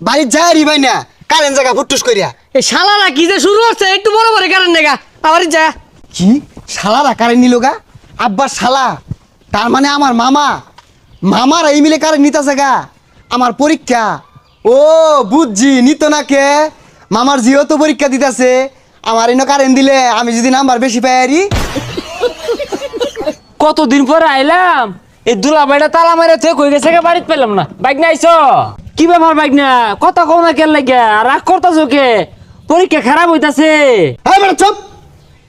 বাড়ির যায় রি ভাই না কারেন্ট জায়গা ফুটুস করিয়া। এই শালারা কি যে শুরু হচ্ছে একটু বড় বড় কারণ নেগা আবার যা কি শালারা কারেন্ট নিল গা? আব্বার শালা, তার মানে আমার মামা, মামারা এই মিলে কারেন্ট নিতেছে গা। আমার পরীক্ষা, ও বুঝছি নিত না কে, মামার জিও তো পরীক্ষা দিতেছে, আমার এনে কারেন্ট দিলে আমি যদি নাম্বার বেশি পাই আরি। কতদিন পরে আইলাম, এই দুলাভাইটা তালা মারে থেকে কই গেছে বাড়িতে পেলাম না। বাইক না আইছো? কি ব্যাপার বাইক না? কথা কও না কেন লাগিয়া? রাগ করতাছো কে? পরীক্ষা খারাপ হইতাছে। হ্যাঁ বেটা চুপ,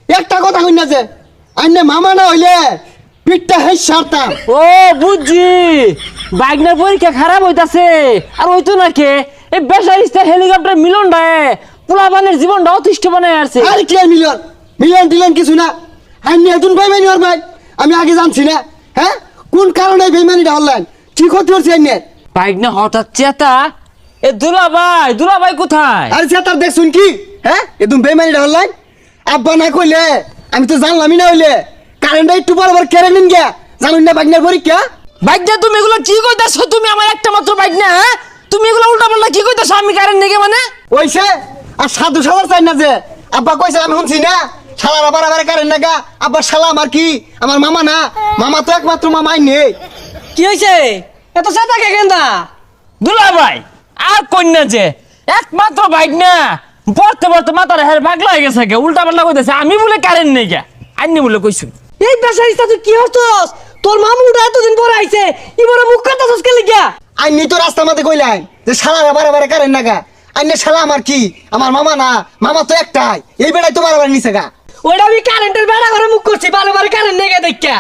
একটা কথা কই না যে আইনে মামা না হইলে পিঠটা হেস সারতাম। ও বুঝছি, বাইক না পরীক্ষা খারাপ হইতাছে। আর হইতো না কে, এই বেসারিস্তা হেলিকপ্টার মিলন ডায়ে পোলাপানের জীবনটা অতিষ্ঠ বানায় আসছে। আরে কি আর মিলন মিলন টিলন কিছু না, আইনে এতুন বেইমানি ওর ভাই আমি আগে জানছি না। হ্যাঁ কোন কারণে বেইমানিটা হলেন, কি ক্ষতি হচ্ছে আইনের? বাইক না হঠাৎ চেতা, এ দুলাভাই কোথায়? আরে সে তার দেখছুন কি, হ্যাঁ এদম বেইমানিটা হলেন। আব্বা না কইলে আমি তো জানলামই না, হইলে কারেন্টটা একটু বরাবর কেড়ে নিন গিয়া, জানুন না বাগনার পরীক্ষা। বাইক না তুমি এগুলো কি কইতাছো? তুমি আমার একটা মাত্র বাইক না, হ্যাঁ? তুমি এগুলো উল্টা পাল্টা কি কইতাছো? আমি কারেন্ট নেগে মানে ওইসে আর সাধু সালার চাই না যে আব্বা কইছে আমি শুনছি না, শালারা বারাবারে কারেন্ট নাগা। আব্বা শালা আমার কি, আমার মামা না, মামা তো একমাত্র মামাই নেই। কি হয়েছে এত চেতা কে কেন? দুলাভাই আর কন্যা যে একমাত্র বাইক না, পড়তে পড়তে মাথার হের পাগলা হয়ে গেছে কে, উল্টা পাল্টা কইতাছে আমি বলে কারেন্ট নেই গা, আইনি বলে কইছু। এই বেসারিস্তা তুই কি হচ্ছস? তোর মামুটা এতদিন পরে আইছে, ইবরে মুখ কাটাছস কে লিগা? আইনি তো রাস্তা মাঝে কইলেন যে শালারা বারাবারে কারেন্ট নাগা। আইনে শালা আমার কি, আমার মামা না, মামা তো একটাই, এই বেড়াই তো বারাবারে নিছে গা। ওইটা আমি কারেন্টের বেড়া করে মুখ করছি, বারে কারেন্ট নেগে দেখা।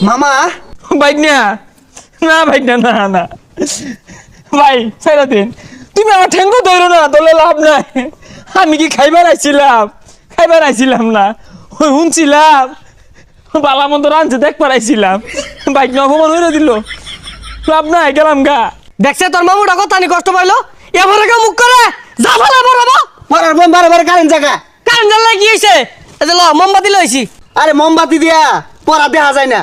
মামা বাইক না, না বাইক না, না না ভাই ছেড়ে দিন, তুমি আমার ঠেঙ্গো ধরো না, তোলে লাভ নাই। আমি কি খাইবার আইছিলাম না, ওই শুনছিলাম বালা মন্দ রাঁধছে দেখবার আইছিলাম, বাইক না অপমান হইলে দিল, লাভ নাই, গেলাম গা। দেখছে তোর মামুটা কথা নি কষ্ট পাইলো, এবারে কেউ মুখ করে যা ফেলা বড়াবো পরার বোন বারাবারে কারেন্ট জায়গা। কারেন্ট জ্বালা কি হয়েছে? এই যে ল মোমবাতি লইছি। আরে মোমবাতি দিয়া পড়া দেখা যায় না।